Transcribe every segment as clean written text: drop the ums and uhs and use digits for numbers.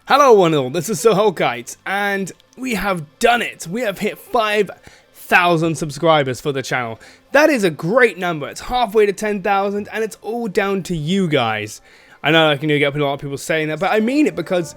Hello one and all, this is Sohokite, and we have done it! We have hit 5,000 subscribers for the channel. That is a great number, it's halfway to 10,000 and it's all down to you guys. I know I can get a lot of people saying that, but I mean it because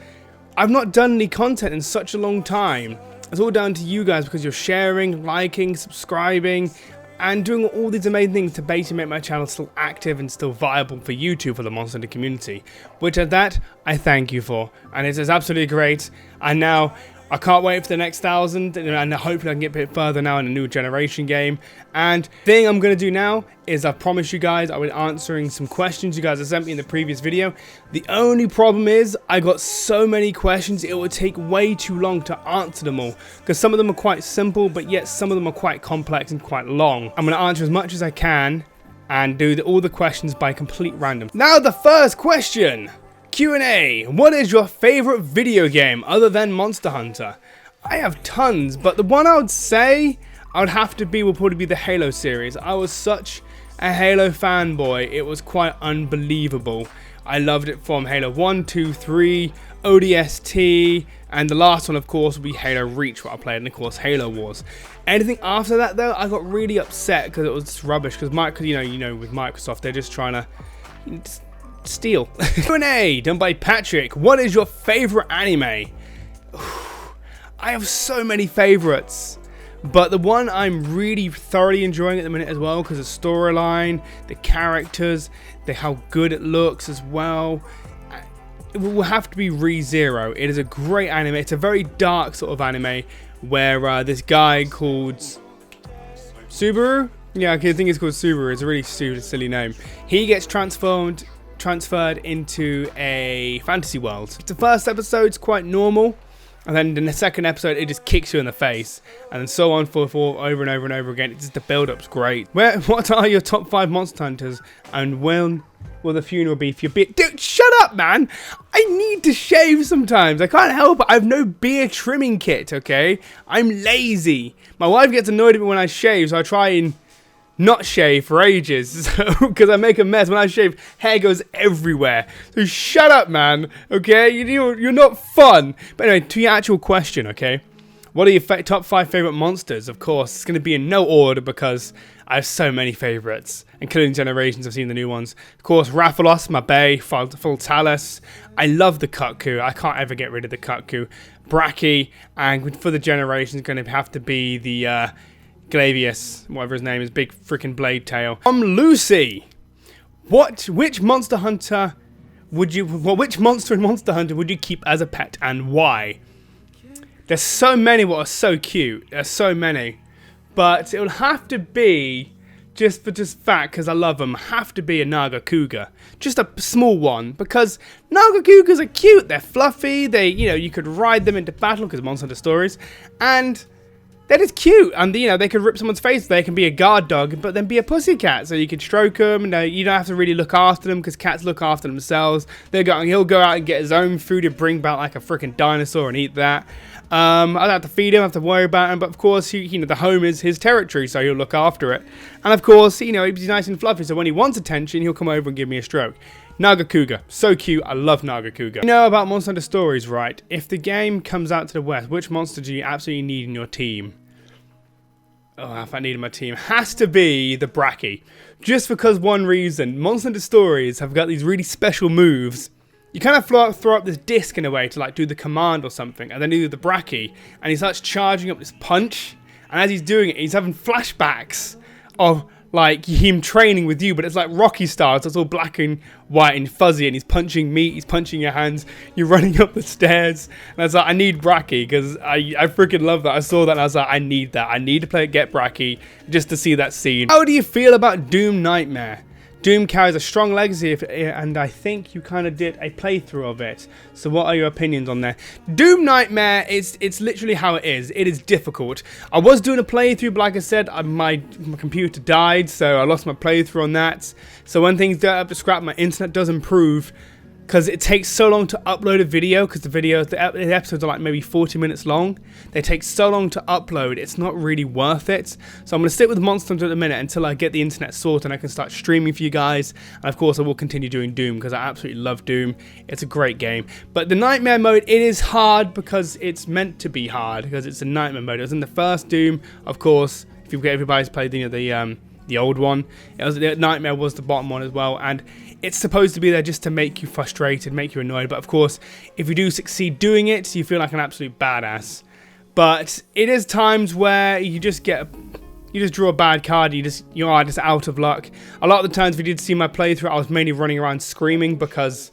I've not done any content in such a long time. It's all down to you guys because you're sharing, liking, subscribing, and doing all these amazing things to basically make my channel still active and still viable for YouTube, for the Monster Hunter community. Which at that, I thank you for. And it is absolutely great. And now, I can't wait for the next 1,000, and hopefully I can get a bit further now in a new generation game. And the thing I'm going to do now is I promised you guys I would be answering some questions you guys have sent me in the previous video. The only problem is I got so many questions it would take way too long to answer them all. Because some of them are quite simple, but yet some of them are quite complex and quite long. I'm going to answer as much as I can and do all the questions by complete random. Now the first question! Q&A. What is your favorite video game other than Monster Hunter? I have tons, but the one I would say I would have to be will probably be the Halo series. I was such a Halo fanboy, it was quite unbelievable. I loved it from Halo 1, 2, 3, ODST, and the last one of course would be Halo Reach, what I played, and of course Halo Wars. Anything after that though, I got really upset because it was just rubbish, because you know with Microsoft they're just trying to steal. Q&A done by Patrick. What is your favorite anime? I have so many favorites, but the one I'm really thoroughly enjoying at the minute as well, because the storyline, the characters, how good it looks as well, it will have to be Re:Zero. It is a great anime. It's a very dark sort of anime where this guy called Subaru, yeah, I think it's called Subaru, it's a really stupid, silly name. He gets transferred into a fantasy world. The first episode's quite normal, and then in the second episode it just kicks you in the face, and then so on for over and over and over again. It's just the build-up's great. What are your top 5 Monster Hunters, and when will the funeral be for your beard? Dude, shut up, man! I need to shave sometimes. I can't help it. I have no beard trimming kit, okay? I'm lazy. My wife gets annoyed at me when I shave, so I try and not shave for ages, because I make a mess. When I shave, hair goes everywhere. So shut up, man, okay? You're not fun. But anyway, to your actual question, okay? What are your top 5 favorite monsters? Of course, it's going to be in no order because I have so many favorites, including Generations. I've seen the new ones. Of course, Rathalos, my bae, Fultalis. I love the Kutku. I can't ever get rid of the Kutku. Bracky, and for the Generations, going to have to be the Glavius, whatever his name is, big freaking blade tail. Lucy, which Monster Hunter would you, which monster in Monster Hunter would you keep as a pet and why? There's so many what are so cute. There's so many, but it will have to be just fact because I love them. Have to be a Naga Cougar, just a small one, because Naga Cougars are cute. They're fluffy. You could ride them into battle because Monster Hunter stories, and they're just cute, and they could rip someone's face. They can be a guard dog, but then be a pussycat, so you could stroke them, and you don't have to really look after them, because cats look after themselves. He'll go out and get his own food and bring back like a freaking dinosaur and eat that. I don't have to feed him, I have to worry about him, but of course, the home is his territory, so he'll look after it. And of course, he's nice and fluffy, so when he wants attention, he'll come over and give me a stroke. Naga Cougar, so cute, I love Naga Cougar. You know about Monster Hunter Stories, right? If the game comes out to the West, which monster do you absolutely need in your team? Oh, if I needed my team, has to be the Bracky. Just because one reason, Monster Hunter Stories have got these really special moves. You kind of throw up this disc in a way to like do the command or something, and then you do the Bracky, and he starts charging up this punch, and as he's doing it, he's having flashbacks of like him training with you, but it's like Rocky style, so it's all black and white and fuzzy, and he's punching meat, he's punching your hands, you're running up the stairs, and I was like, I need Bracky, because I freaking love that. I saw that and I was like, I need that. I need to get Bracky just to see that scene. How do you feel about Doom Nightmare? Doom carries a strong legacy, and I think you kind of did a playthrough of it. So what are your opinions on that? Doom Nightmare, it's literally how it is. It is difficult. I was doing a playthrough, but like I said, my computer died, so I lost my playthrough on that. So when things get up to scrap, my internet does improve because it takes so long to upload a video, because the episodes are like maybe 40 minutes long. They take so long to upload, it's not really worth it. So I'm going to stick with Monster Hunter at the minute until I get the internet sorted and I can start streaming for you guys. And of course I will continue doing Doom, because I absolutely love Doom. It's a great game. But the Nightmare mode, it is hard because it's meant to be hard, because it's a Nightmare mode. It was in the first Doom, of course. If everybody's played the old one, the Nightmare was the bottom one as well, and it's supposed to be there just to make you frustrated, make you annoyed. But of course, if you do succeed doing it, you feel like an absolute badass. But it is times where you just draw a bad card, you are just out of luck. A lot of the times, if you did see my playthrough, I was mainly running around screaming because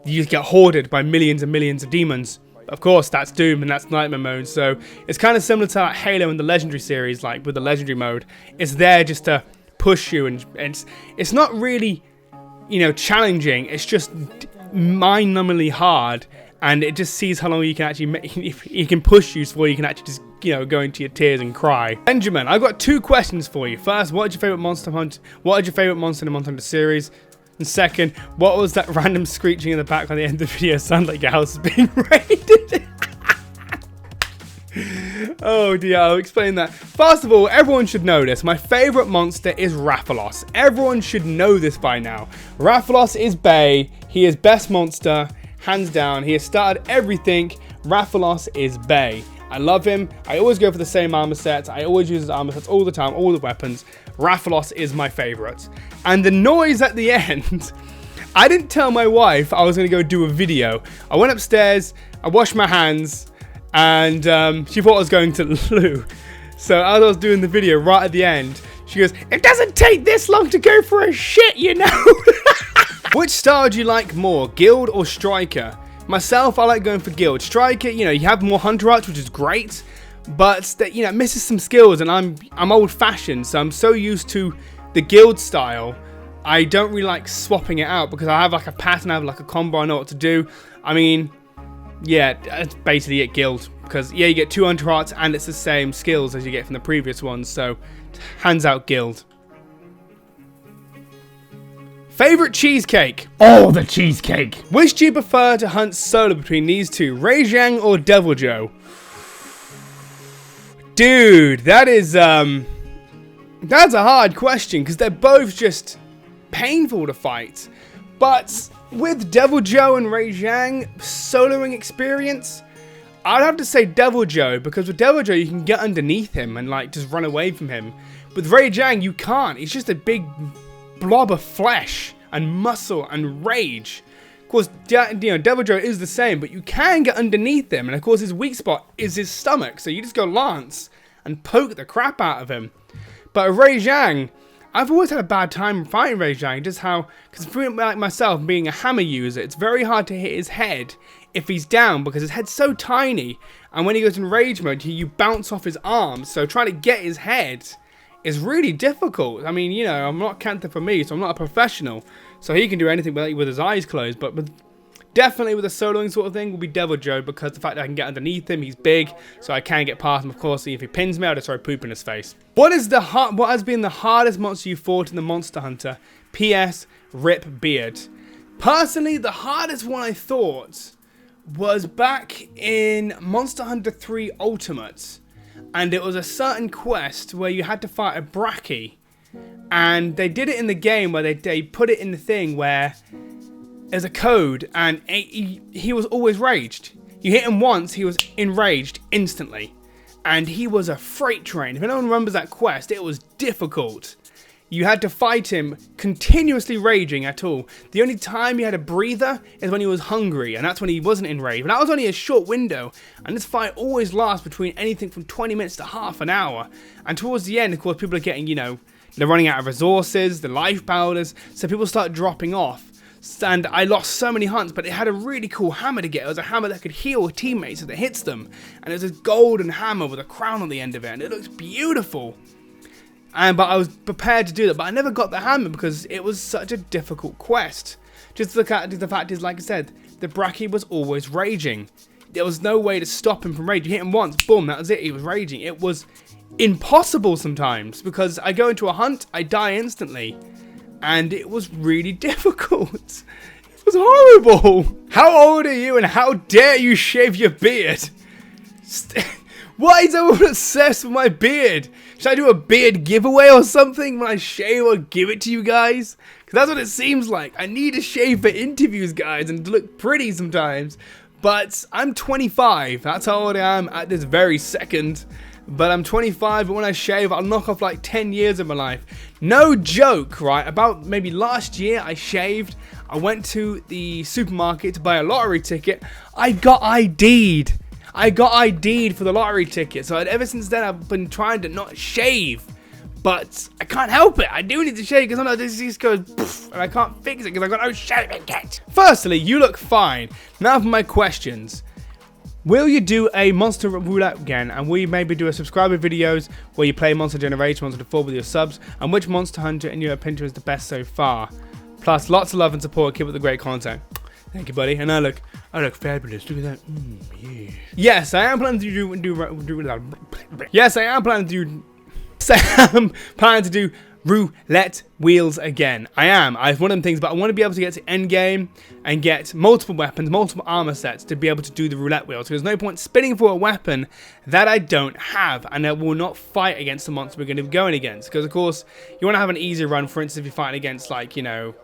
you just get hoarded by millions and millions of demons. Of course, that's Doom and that's Nightmare mode, so it's kind of similar to like Halo in the Legendary series, like with the Legendary mode. It's there just to push you, and it's not really, you know, challenging. It's just mind-numbingly hard, and it just sees how long you can actually make. You can push you before you can actually just, you know, go into your tears and cry. Benjamin, I've got 2 questions for you. First, what is your favorite monster hunt? What is your favorite monster in the Monster Hunter series? And second, what was that random screeching in the back on the end of the video? Sound like your house is being raided. Oh dear, I'll explain that. First of all, everyone should know this. My favorite monster is Rathalos. Everyone should know this by now. Rathalos is Bay. He is best monster, hands down. He has started everything. Rathalos is Bay. I love him. I always go for the same armor sets. I always use his armor sets all the time, all the weapons. Rathalos is my favorite. And the noise at the end, I didn't tell my wife I was going to go do a video. I went upstairs, I washed my hands, and she thought I was going to the loo. So as I was doing the video, right at the end, she goes, "It doesn't take this long to go for a shit, you know." Which style do you like more, Guild or Striker? Myself, I like going for Guild. Striker, you know, you have more Hunter Arts, which is great, but you know, it misses some skills, and I'm old-fashioned, so I'm so used to the Guild style. I don't really like swapping it out because I have like a pattern, I have like a combo, I know what to do. I mean, yeah, that's basically it, Guild, because yeah, you get 2 Hunter Arts and it's the same skills as you get from the previous ones, so hands out Guild. Favorite cheesecake? Oh, the cheesecake. Which do you prefer to hunt solo between these two, Ryze or Devil Joe? Dude, that's a hard question because they're both just painful to fight. But with Devil Joe and Ryze soloing experience, I'd have to say Devil Joe, because with Devil Joe you can get underneath him and like just run away from him. With Ryze you can't. He's just a big blob of flesh and muscle and rage. Of course, you know, Devil Joe is the same, but you can get underneath him, and of course his weak spot is his stomach, so you just go Lance and poke the crap out of him. But Ryze, I've always had a bad time fighting Ryze, just how, because like myself, being a hammer user, it's very hard to hit his head if he's down, because his head's so tiny, and when he goes in rage mode, you bounce off his arms, so trying to get his head is really difficult. I mean, you know, I'm not Cantha for me, so I'm not a professional, so he can do anything with his eyes closed, but definitely with a soloing sort of thing will be Devil Joe, because the fact that I can get underneath him, he's big, so I can get past him. Of course, if he pins me, I'll just throw poop in his face. What has been the hardest monster you fought in the Monster Hunter? P.S. Rip Beard. Personally, the hardest one I thought was back in Monster Hunter 3 Ultimate. And it was a certain quest where you had to fight a Brachy. And they did it in the game where they put it in the thing where there's a code, and he was always raged. You hit him once, he was enraged instantly. And he was a freight train. If anyone remembers that quest, it was difficult. You had to fight him continuously raging at all. The only time he had a breather is when he was hungry, and that's when he wasn't enraged. But that was only a short window, and this fight always lasts between anything from 20 minutes to half an hour. And towards the end, of course, people are getting, you know, they're running out of resources, the life powders, so people start dropping off. And I lost so many hunts, but it had a really cool hammer to get. It was a hammer that could heal teammates if it hits them. And it was a golden hammer with a crown on the end of it, and it looks beautiful. But I was prepared to do that, but I never got the hammer because it was such a difficult quest. Just the fact is, like I said, the Brachy was always raging. There was no way to stop him from raging. You hit him once, boom, that was it, he was raging. It was impossible sometimes, because I go into a hunt, I die instantly. And it was really difficult. was horrible. How old are you and how dare you shave your beard? Why is everyone obsessed with my beard? Should I do a beard giveaway or something when I shave or give it to you guys? Because that's what it seems like. I need to shave for interviews, guys, and to look pretty sometimes. But I'm 25. That's how old I am at this very second. But I'm 25, but when I shave, I'll knock off like 10 years of my life. No joke, right? About maybe last year, I shaved. I went to the supermarket to buy a lottery ticket. I got ID'd. I got ID'd for the lottery ticket. So ever since then, I've been trying to not shave. But I can't help it. I do need to shave because sometimes this just goes poof, and I can't fix it because I've got no shaving kit. Firstly, you look fine. Now for my questions. Will you do a monster roulette again? And will you maybe do a subscriber videos where you play Monster Generation, Monster 4 with your subs? And which Monster Hunter in your opinion is the best so far? Plus, lots of love and support. Keep up the great content. Thank you, buddy. And I look fabulous. Look at that. Yeah. Yes, I am planning to do. Yes, I am planning to do. I am planning to do roulette wheels again. It's one of them things, but I want to be able to get to end game and get multiple weapons, multiple armor sets to be able to do the roulette wheels. So there's no point spinning for a weapon that I don't have and that will not fight against the monster we're going to be going against. Because of course, you want to have an easy run. For instance, if you're fighting against, like, you know,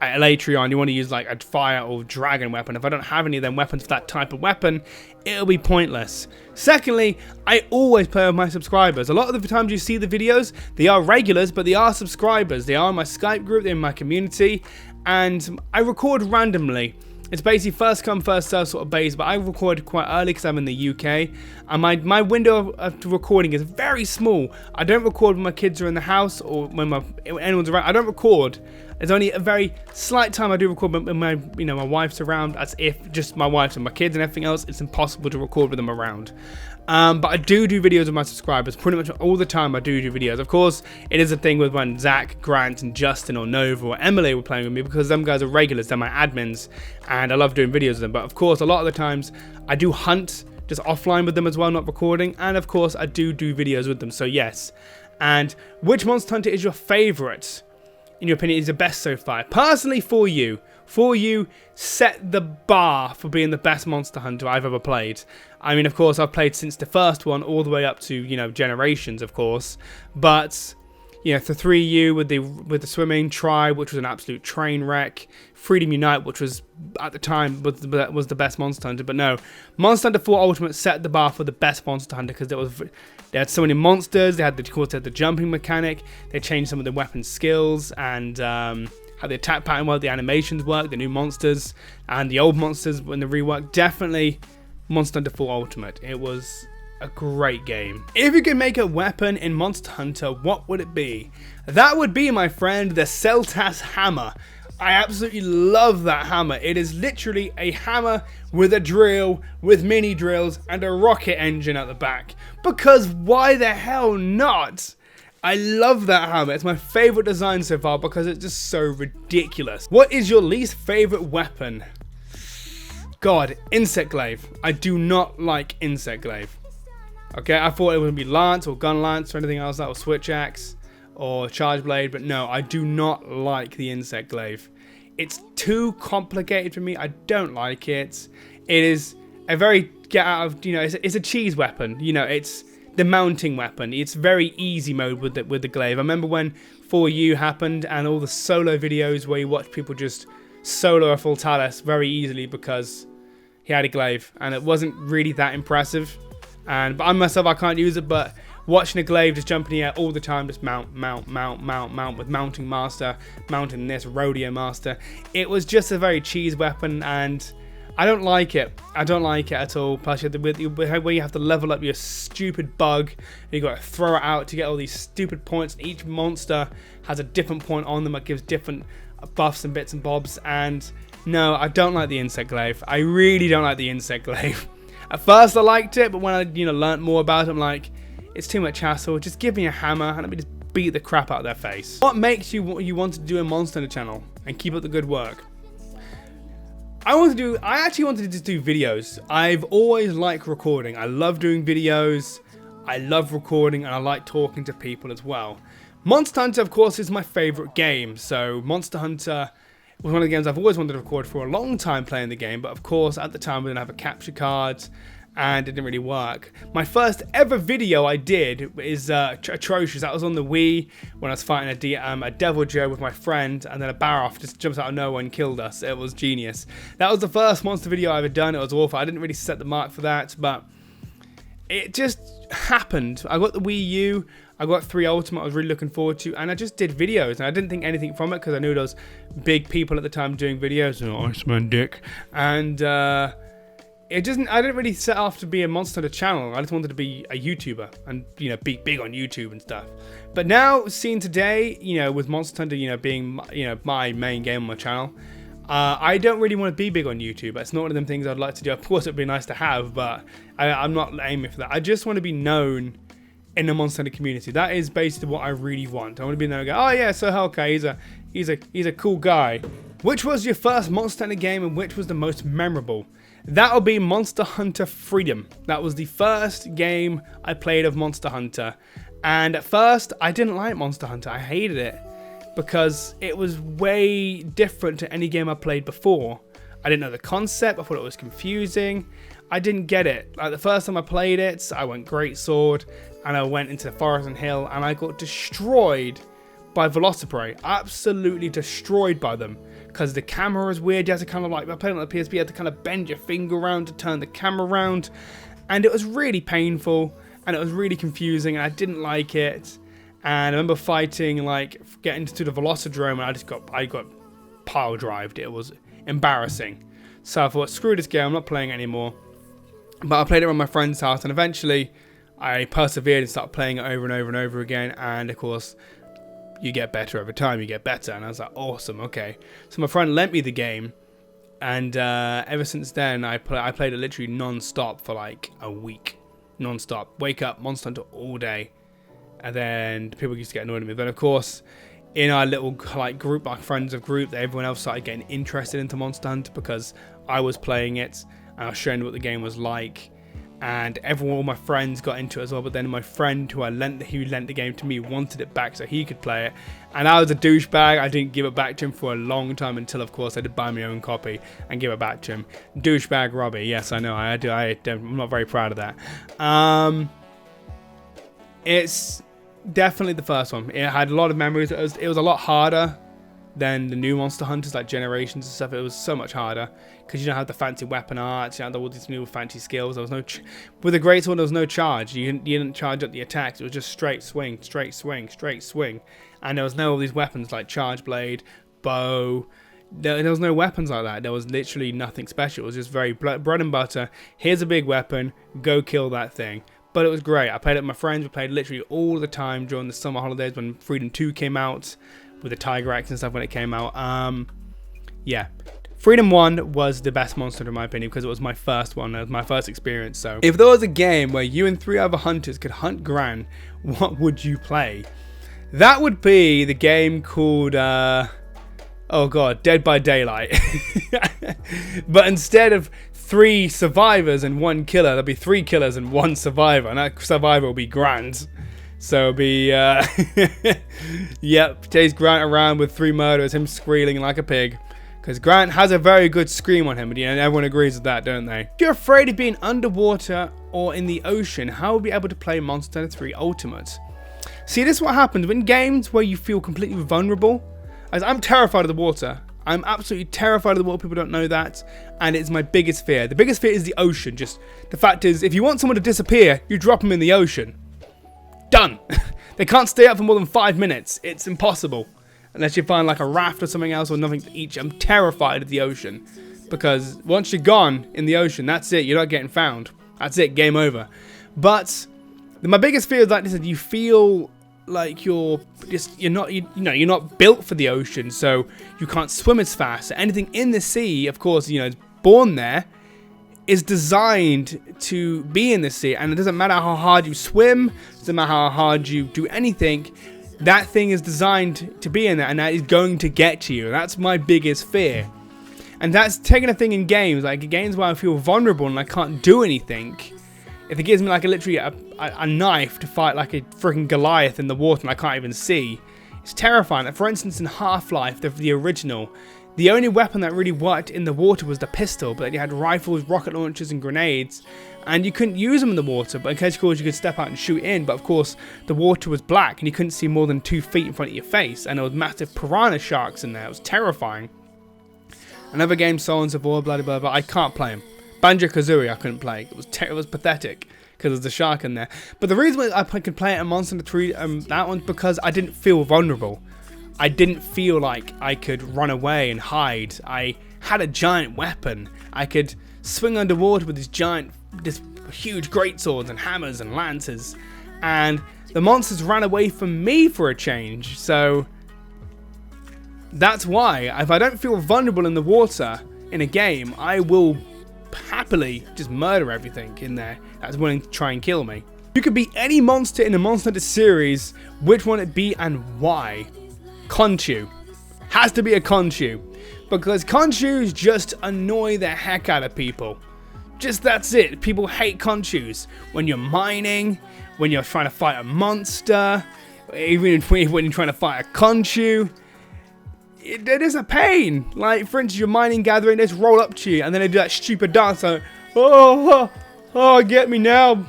Elatrion, you want to use like a fire or dragon weapon. If I don't have any of them weapons for that type of weapon, it'll be pointless. Secondly, I always play with my subscribers. A lot of the times you see the videos, they are regulars, but they are subscribers. They are in my Skype group, they're in my community, and I record randomly. It's basically first come, first serve sort of base, but I record quite early because I'm in the UK, and my window of recording is very small. I don't record when my kids are in the house or when anyone's around. I don't record. There's only a very slight time I do record when my wife's around, as if just my wife and my kids, and everything else, it's impossible to record with them around. But I do videos with my subscribers. Pretty much all the time I do videos. Of course, it is a thing with when Zach, Grant, and Justin, or Nova, or Emily were playing with me, because them guys are regulars, they're my admins, and I love doing videos with them. But of course, a lot of the times, I do hunt just offline with them as well, not recording, and of course, I do videos with them, so yes. And which Monster Hunter is your favourite? In your opinion, is the best so far? Personally, for you, set the bar for being the best Monster Hunter I've ever played. I mean, of course, I've played since the first one all the way up to, you know, Generations, of course. But, you know, the 3U with the swimming, Tribe, which was an absolute train wreck, Freedom Unite, which was at the time was the best Monster Hunter. But no, Monster Hunter 4 Ultimate set the bar for the best Monster Hunter because they had so many monsters. They had the jumping mechanic. They changed some of the weapon skills and how the attack pattern worked, the animations worked, the new monsters and the old monsters in the rework. Definitely Monster Hunter 4 Ultimate. It was a great game. If you could make a weapon in Monster Hunter, what would it be? That would be, my friend, the Celtas hammer. I absolutely love that hammer. It is literally a hammer with a drill, with mini drills, and a rocket engine at the back. Because why the hell not? I love that hammer. It's my favorite design so far because it's just so ridiculous. What is your least favorite weapon? God, Insect Glaive. I do not like Insect Glaive. Okay, I thought it would be Lance or Gun Lance or anything else, that was Switch Axe or Charge Blade, but no, I do not like the Insect Glaive. It's too complicated for me. I don't like it. It is a very get out of, you know, it's a cheese weapon. You know, it's the mounting weapon. It's very easy mode with the glaive. I remember when 4U happened and all the solo videos where you watch people just solo a full Talus very easily because he had a glaive, and it wasn't really that impressive. But I myself, I can't use it, but watching a glaive just jump in the air all the time, just mount with mounting master, mounting this, rodeo master. It was just a very cheese weapon, and I don't like it. I don't like it at all. Plus, where you have to level up your stupid bug, and you got to throw it out to get all these stupid points. And each monster has a different point on them that gives different buffs and bits and bobs. And no, I don't like the Insect Glaive. I really don't like the Insect Glaive. At first, I liked it, but when I learnt more about it, I'm like, it's too much hassle. Just give me a hammer and let me just beat the crap out of their face. What makes you want to do a Monster Hunter channel and keep up the good work? I actually wanted to just do videos. I've always liked recording. I love doing videos. I love recording, and I like talking to people as well. Monster Hunter, of course, is my favorite game. So Monster Hunter was one of the games I've always wanted to record for a long time playing the game, but of course at the time we didn't have a capture card and it didn't really work. My first ever video I did is atrocious. That was on the Wii when I was fighting a Devil Joe with my friend, and then a Baroth just jumps out of nowhere and killed us. It was genius. That was the first monster video I ever done. It was awful. I didn't really set the mark for that, but it just happened. I got the Wii U, I got 3 Ultimate I was really looking forward to, and I just did videos, and I didn't think anything from it because I knew there was big people at the time doing videos, Iceman Dick, and I didn't really set off to be a Monster Hunter channel. I just wanted to be a YouTuber and, be big on YouTube and stuff. But now, seeing today, with Monster Hunter, being, my main game on my channel, I don't really want to be big on YouTube. It's not one of them things I'd like to do. Of course, it'd be nice to have, but I'm not aiming for that. I just want to be known in the Monster Hunter community. That is basically what I really want. I want to be known and go, oh yeah, so Hellcat, he's a cool guy. Which was your first Monster Hunter game, and which was the most memorable? That'll be Monster Hunter Freedom. That was the first game I played of Monster Hunter. And at first, I didn't like Monster Hunter. I hated it because it was way different to any game I played before. I didn't know the concept. I thought it was confusing. I didn't get it. Like the first time I played it, I went Great Sword and I went into the Forest and Hill and I got destroyed by Velociprey. Absolutely destroyed by them. Because the camera is weird. You have to kind of I played on the PSP, you had to kind of bend your finger around to turn the camera around. And it was really painful. And it was really confusing. And I didn't like it. And I remember fighting, getting to the Velocidrome. And I got pile drived. It was embarrassing. So I thought, screw this game, I'm not playing it anymore. But I played it on my friend's house. And eventually, I persevered and started playing it over and over and over again. And of course, you get better over time, you get better. And I was like, awesome, okay. So my friend lent me the game, and ever since then, I played it literally non-stop for like a week. Non-stop. Wake up, Monster Hunter all day. And then people used to get annoyed at me. But of course, in our little group, our friends of group, everyone else started getting interested into Monster Hunter because I was playing it, and I was showing what the game was like. And all my friends got into it as well, but then my friend who lent the game to me wanted it back so he could play it, and I was a douchebag. I didn't give it back to him for a long time until, of course, I did buy my own copy and give it back to him. Douchebag Robbie, yes, I know, I'm not very proud of that. It's definitely the first one. It had a lot of memories. It was a lot harder than the new Monster Hunters, like Generations and stuff. It was so much harder because you don't have the fancy weapon arts, you don't have all these new fancy skills. There was no with the Great Sword, there was no charge. You didn't charge up the attacks. It was just straight swing, straight swing, straight swing. And there was no all these weapons like Charge Blade, bow. There was no weapons like that. There was literally nothing special. It was just very bread and butter. Here's a big weapon, go kill that thing. But it was great. I played it with my friends. We played literally all the time during the summer holidays when Freedom 2 came out, with the Tiger Axe and stuff when it came out. Yeah. Freedom 1 was the best Monster Hunter in my opinion because it was my first one. It was my first experience. So if there was a game where you and 3 other hunters could hunt Gran, what would you play? That would be the game called, oh god, Dead by Daylight. But instead of 3 survivors and 1 killer, there'll be 3 killers and 1 survivor. And that survivor will be Grant. So it'll be, yep, chase Grant around with 3 murderers, him squealing like a pig. Because Grant has a very good scream on him, and everyone agrees with that, don't they? If you're afraid of being underwater or in the ocean, how will you be able to play Monster Hunter 3 Ultimate? See, this is what happens when games where you feel completely vulnerable. As I'm terrified of the water. I'm absolutely terrified of the water. People don't know that, and it's my biggest fear. The biggest fear is the ocean. Just the fact is, if you want someone to disappear, you drop them in the ocean. Done. They can't stay up for more than 5 minutes. It's impossible. Unless you find like a raft or something else or nothing to eat. I'm terrified of the ocean. Because once you're gone in the ocean, that's it. You're not getting found. That's it. Game over. But my biggest fear is like this: you feel like you're not built for the ocean, so you can't swim as fast. Anything in the sea, of course, is born there, is designed to be in the sea, and it doesn't matter how hard you swim, it doesn't matter how hard you do anything, that thing is designed to be in there, and that is going to get to you. That's my biggest fear. And that's taking a thing in games, like games where I feel vulnerable and I can't do anything. If it gives me like literally a knife to fight like a freaking Goliath in the water and I can't even see, it's terrifying. Like for instance, in Half-Life, the original, The only weapon that really worked in the water was the pistol, but then you had rifles, rocket launchers, and grenades, and you couldn't use them in the water, but in case of course you could step out and shoot in, but of course the water was black and you couldn't see more than 2 feet in front of your face, and there was massive piranha sharks in there. It was terrifying. Another game, So On So Forth, blah blah blah, I can't play them. Banjo-Kazooie I couldn't play. It was pathetic because there's a shark in there. But the reason why I could play it in Monster Hunter 3, that one's because I didn't feel vulnerable. I didn't feel like I could run away and hide. I had a giant weapon. I could swing underwater with this huge greatswords and hammers and lances. And the monsters ran away from me for a change. So that's why, if I don't feel vulnerable in the water in a game, I will happily just murder everything in there that's willing to try and kill me. You could be any monster in the Monster Hunter series. Which one it'd be and why? Conchu. Has to be a Conchu. Because Conchus just annoy the heck out of people. Just that's it. People hate Conchus. When you're mining, when you're trying to fight a monster, even when you're trying to fight a Conchu, it is a pain. Like, for instance, you're mining, gathering, they just roll up to you, and then they do that stupid dance like, oh, get me now.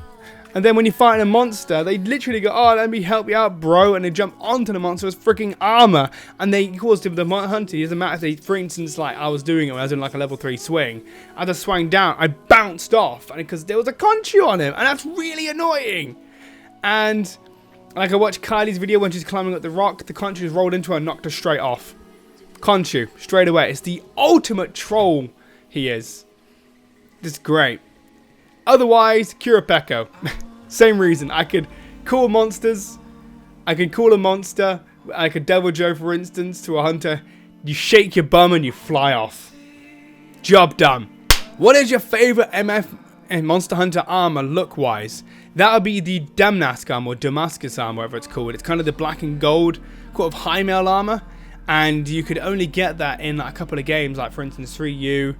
And then when you're fighting a monster, they literally go, oh, let me help you out, bro. And they jump onto the monster's freaking armor. And they cause the hunter, it doesn't matter if they, for instance, like I was doing it when I was in like a level 3 swing. As I swung down, I bounced off. Because there was a Conchu on him. And that's really annoying. And like I watched Kylie's video when she's climbing up the rock. The Conchu's rolled into her and knocked her straight off. Conchu, straight away. It's the ultimate troll he is. Just great. Otherwise, Kurapeko. Same reason. I could call monsters. I could call a monster. I could Devil Joe, for instance, to a hunter. You shake your bum and you fly off. Job done. What is your favorite MF and Monster Hunter armor look-wise? That would be the Damascus armor, or Damascus armor, whatever it's called. It's kind of the black and gold, sort of high mail armor. And you could only get that in like a couple of games, like for instance 3U.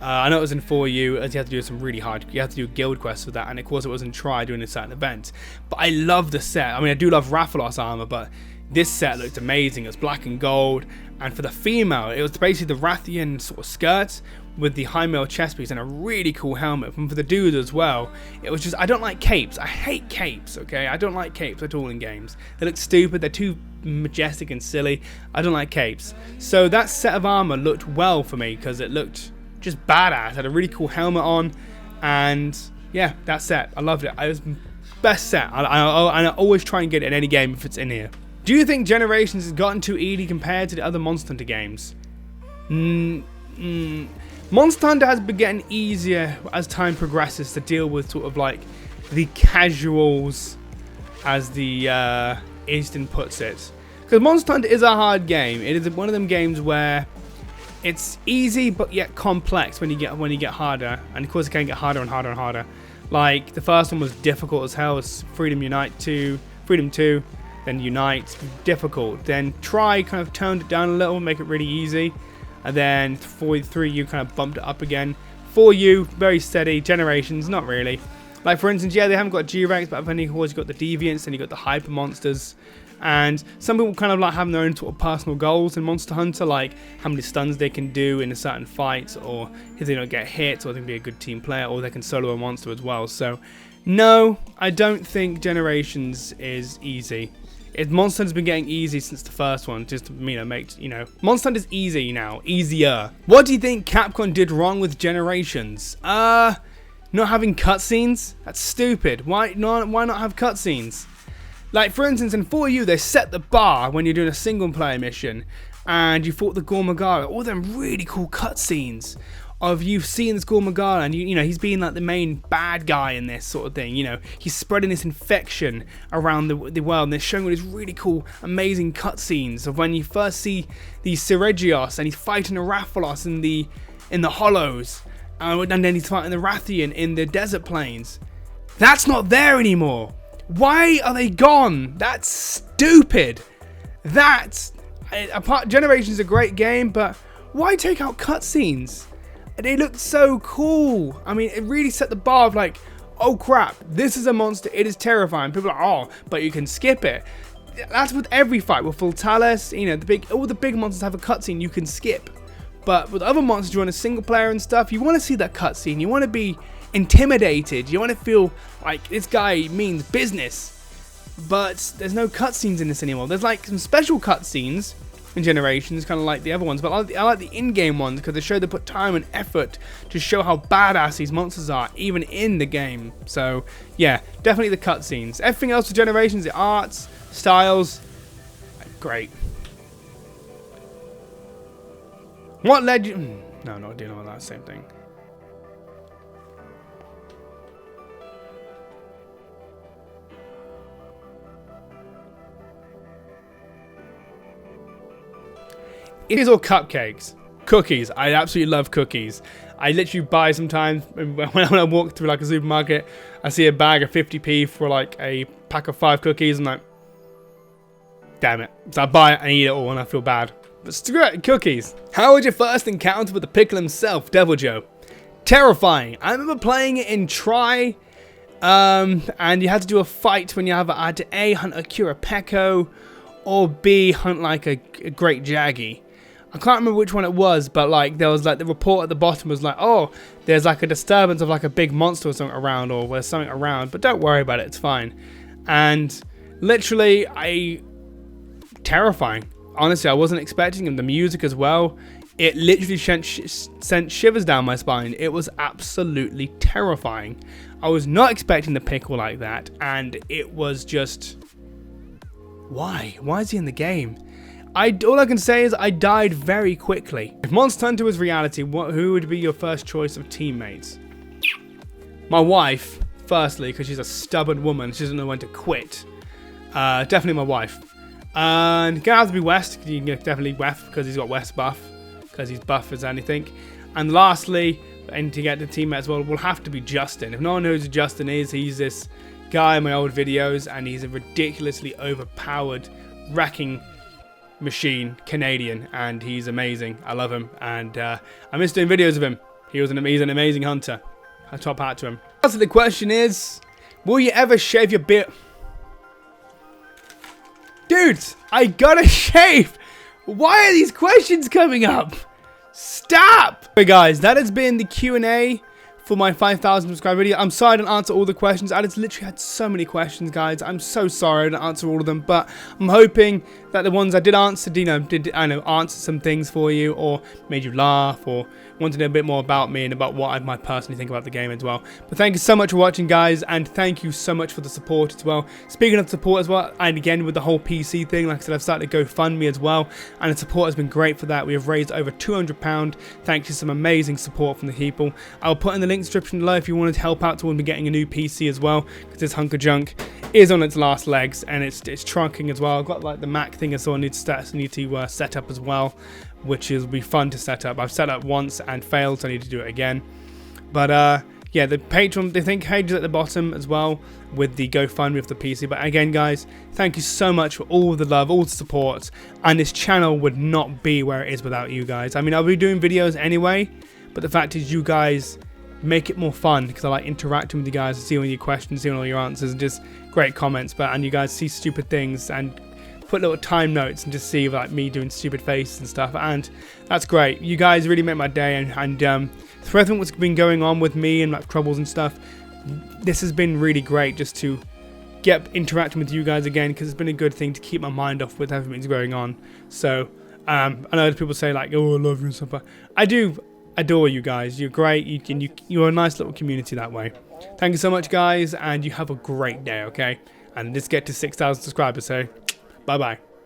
I know it was in 4U, as you had to do some really hard, you had to do guild quests for that, and of course it was in Try doing a certain event. But I love the set. I mean, I do love Rathalos armor, but this set looked amazing. It was black and gold, and for the female, it was basically the Rathian sort of skirt with the high mail chest piece and a really cool helmet. And for the dude as well, it was just, I don't like capes. I hate capes, okay? I don't like capes at all in games. They look stupid, they're too majestic and silly. I don't like capes. So that set of armor looked well for me, because it looked just badass. Had a really cool helmet on, and yeah, that set, I loved it. It was best set. I always try and get it in any game if it's in here. Do you think Generations has gotten too easy compared to the other Monster Hunter games? Monster Hunter has been getting easier as time progresses to deal with sort of like the casuals, as the Easton puts it. Because Monster Hunter is a hard game. It is one of them games where it's easy but yet complex when you get harder, and of course it can get harder and harder and harder. Like the first one was difficult as hell. It's Freedom 2, then Unite, difficult. Then Try kind of toned it down a little, make it really easy, and then 3U kind of bumped it up again. 4U very steady. Generations not really. Like for instance, yeah, they haven't got G-Ranks, but then of course you've got the Deviants, and you've got the Hyper Monsters. And some people kind of like having their own sort of personal goals in Monster Hunter, like how many stuns they can do in a certain fight, or if they don't get hit, or they can be a good team player, or they can solo a monster as well. So, no, I don't think Generations is easy. Monster Hunter's been getting easy since the first one, just to, Monster Hunter's easy now, easier. What do you think Capcom did wrong with Generations? Not having cutscenes? That's stupid. Why not have cutscenes? Like, for instance, in 4U, they set the bar when you're doing a single-player mission, and you fought the Gormagara. All them really cool cutscenes of you seeing this Gormagara, and you know he's being like the main bad guy in this sort of thing. You know, he's spreading this infection around the world, and they're showing all these really cool, amazing cutscenes of when you first see the Seregios, and he's fighting a Rathalos in the Hollows, and then he's fighting the Rathian in the desert plains. That's not there anymore. Why are they gone? That's stupid. Generations is a great game, but why take out cutscenes? They look so cool. I mean, it really set the bar of like, oh crap, this is a monster. It is terrifying. People are like, oh, but you can skip it. That's with every fight. With Fultalis, you know, all the big monsters have a cutscene you can skip. But with other monsters, you want a single player and stuff, you want to see that cutscene. You want to be intimidated. You want to feel like this guy means business. But there's no cutscenes in this anymore. There's like some special cutscenes in Generations, kind of like the other ones. But I like the in-game ones because they show they put time and effort to show how badass these monsters are, even in the game. So yeah, definitely the cutscenes. Everything else with Generations, the arts, styles, great. What led you... No, not dealing with that same thing. It is all cupcakes. Cookies. I absolutely love cookies. I literally buy sometimes, when I walk through like a supermarket, I see a bag of 50p for like a pack of 5 cookies. I'm like, damn it. So I buy it and eat it all and I feel bad. But screw it, cookies. How was your first encounter with the pickle himself, Devil Joe? Terrifying. I remember playing it in Try, and you had to do a fight when you had to A, hunt a Kurapeko, or B, hunt like a Great Jaggy. I can't remember which one it was, but like there was like the report at the bottom was like, oh, there's like a disturbance of like a big monster or something around, or there's something around, but don't worry about it, it's fine. And literally, terrifying. Honestly, I wasn't expecting him. The music as well, it literally sent shivers down my spine. It was absolutely terrifying. I was not expecting the pickle like that, and it was just, why? Why is he in the game? All I can say is I died very quickly. If Monster Hunter was reality, who would be your first choice of teammates? My wife, firstly, because she's a stubborn woman. She doesn't know when to quit. Definitely my wife. And gonna have to be West. You can definitely West because he's got West buff, because he's buff as anything. And lastly, and to get the teammate as well, will have to be Justin. If no one knows who Justin is, he's this guy in my old videos, and he's a ridiculously overpowered wrecking machine Canadian, and he's amazing. I love him, and I miss doing videos of him. He's an amazing hunter. A top hat to him. So the question is, will you ever shave your beard? Dudes, I gotta shave. Why are these questions coming up? Stop! Okay guys, that has been the Q&A for my 5,000 subscriber video. I'm sorry I didn't answer all the questions. I just literally had so many questions, guys. I'm so sorry I didn't answer all of them, but I'm hoping that the ones I did answer, did answer some things for you, or made you laugh, or wanted to know a bit more about me and about what I might personally think about the game as well. But thank you so much for watching, guys, and thank you so much for the support as well. Speaking of support as well, and again with the whole PC thing, like I said, I've started a GoFundMe as well, and the support has been great for that. We have raised over £200 thanks to some amazing support from the people. I'll put in the link description below if you wanted to help out towards me getting a new PC as well, because this hunk of junk is on its last legs and it's trunking as well. I've got like the Mac thing as well I need to set up as well, which will be fun to set up. I've set up once and failed, so I need to do it again. But yeah, the Patreon, the link page is at the bottom as well with the GoFundMe of the PC. But again, guys, thank you so much for all the love, all the support, and this channel would not be where it is without you guys. I mean, I'll be doing videos anyway, but the fact is you guys make it more fun, because I like interacting with you guys and seeing all your questions, seeing all your answers, and just great comments. And you guys see stupid things and put little time notes and just see like me doing stupid faces and stuff, and that's great. You guys really make my day, and for everything that's been going on with me and like troubles and stuff, this has been really great just to get interacting with you guys again, because it's been a good thing to keep my mind off with everything that's going on. So I know people say like, oh, I love you and stuff, but I do adore you guys. You're great. You're a nice little community that way. Thank you so much, guys, and you have a great day, okay? And let's get to 6,000 subscribers, so bye bye.